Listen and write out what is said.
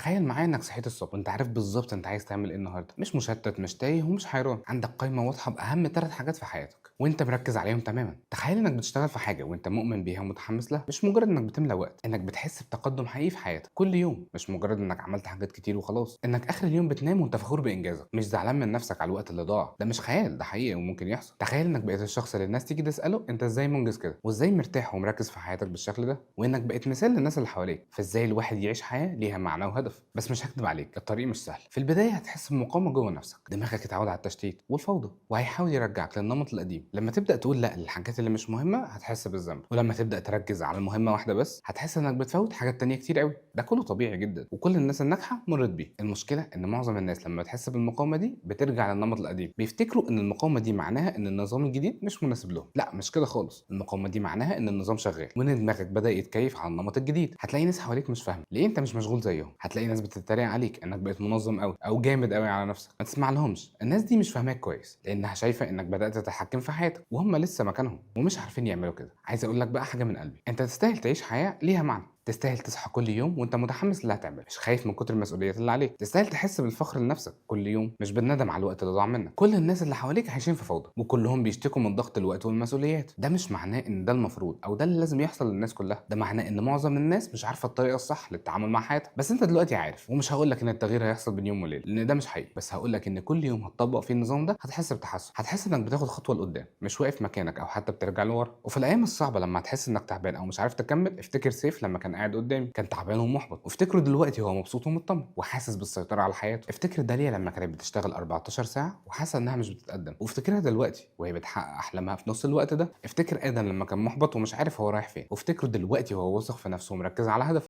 تخيل معايا انك صحيت الصبح وانت عارف بالظبط انت عايز تعمل ايه النهارده، مش مشتت مش تايه ومش حيران، عندك قائمه واضحه باهم 3 حاجات في حياتك وانت مركز عليهم تماما. تخيل انك بتشتغل في حاجه وانت مؤمن بيها ومتحمس لها، مش مجرد انك بتملى وقت، انك بتحس بتقدم حقيقي في حياتك كل يوم، مش مجرد انك عملت حاجات كتير وخلاص، انك اخر اليوم بتنام وانت فخور بانجازك، مش زعلان من نفسك على الوقت اللي ضاع. ده مش خيال، ده حقيقي وممكن يحصل. تخيل انك بقيت الشخص اللي الناس تيجي تساله انت ازاي منجز كده وازاي مرتاح ومركز في حياتك بالشكل ده، وانك بقيت مثال للناس اللي حواليك فازاي الواحد يعيش حياه ليها معنى وهدف. بس مش هكدب عليك، الطريق مش سهل. في البدايه هتحس بمقاومه جوه نفسك، دماغك اتعود على التشتيت والفوضى وهيحاول يرجعك للنمط القديم. لما تبدا تقول لا للحاجات اللي مش مهمه هتحس بالذنب، ولما تبدا تركز على مهمه واحده بس هتحس انك بتفوت حاجات تانية كتير قوي. ده كله طبيعي جدا وكل الناس الناجحه مرت بيه. المشكله ان معظم الناس لما تحس بالمقاومه دي بترجع للنمط القديم، بيفتكروا ان المقاومه دي معناها ان النظام الجديد مش مناسب لهم. لا، مش كده خالص. المقاومه دي معناها ان النظام شغال وان دماغك بدا يتكيف على النمط الجديد. هتلاقي ناس حواليك مش فاهمه ليه انت مش مشغول زيهم، هتلاقي ناس بتتريق عليك انك بقيت منظم قوي او جامد قوي على نفسك. ما تسمع لهمش، الناس دي مش فاهماك كويس لانها شايفه انك بدات تتحكم في حياتك وهم لسه مكانهم ومش عارفين يعملوا كده. عايز اقول لك بقى حاجه من قلبي، انت تستاهل تعيش حياه ليها معنى، تستاهل تصحى كل يوم وانت متحمس للي هتعمله، مش خايف من كتر المسؤوليات اللي عليك. تستاهل تحس بالفخر لنفسك كل يوم، مش بالندم على الوقت اللي ضاع منك. كل الناس اللي حواليك عايشين في فوضى وكلهم بيشتكوا من ضغط الوقت والمسؤوليات. ده مش معناه ان ده المفروض او ده اللي لازم يحصل للناس كلها، ده معناه ان معظم الناس مش عارفه الطريقه الصح للتعامل مع حياتها. بس انت دلوقتي عارف، ومش هقول لك ان التغيير هيحصل بين يوم وليله لان ده مش حقيقي، بس هقول لك ان كل يوم هتطبق فيه النظام ده هتحس بتحسن، هتحس انك بتاخد خطوه لقدام مش واقف مكانك او حتى بترجع لورا. وفي الايام الصعبه لما هتحس انك تعبان او مش عارف تكمل، افتكر سيف لما كان قاعد قدامي كان تعبان ومحبط، وافتكره دلوقتي هو مبسوط ومطمن وحاسس بالسيطره على حياته. افتكر داليا لما كانت بتشتغل 14 ساعه وحاسه انها مش بتتقدم، وافتكرها دلوقتي وهي بتحقق احلامها في نص الوقت ده. افتكر ادم لما كان محبط ومش عارف هو رايح فين، وافتكره دلوقتي وهو واثق في نفسه ومركز على هدفه.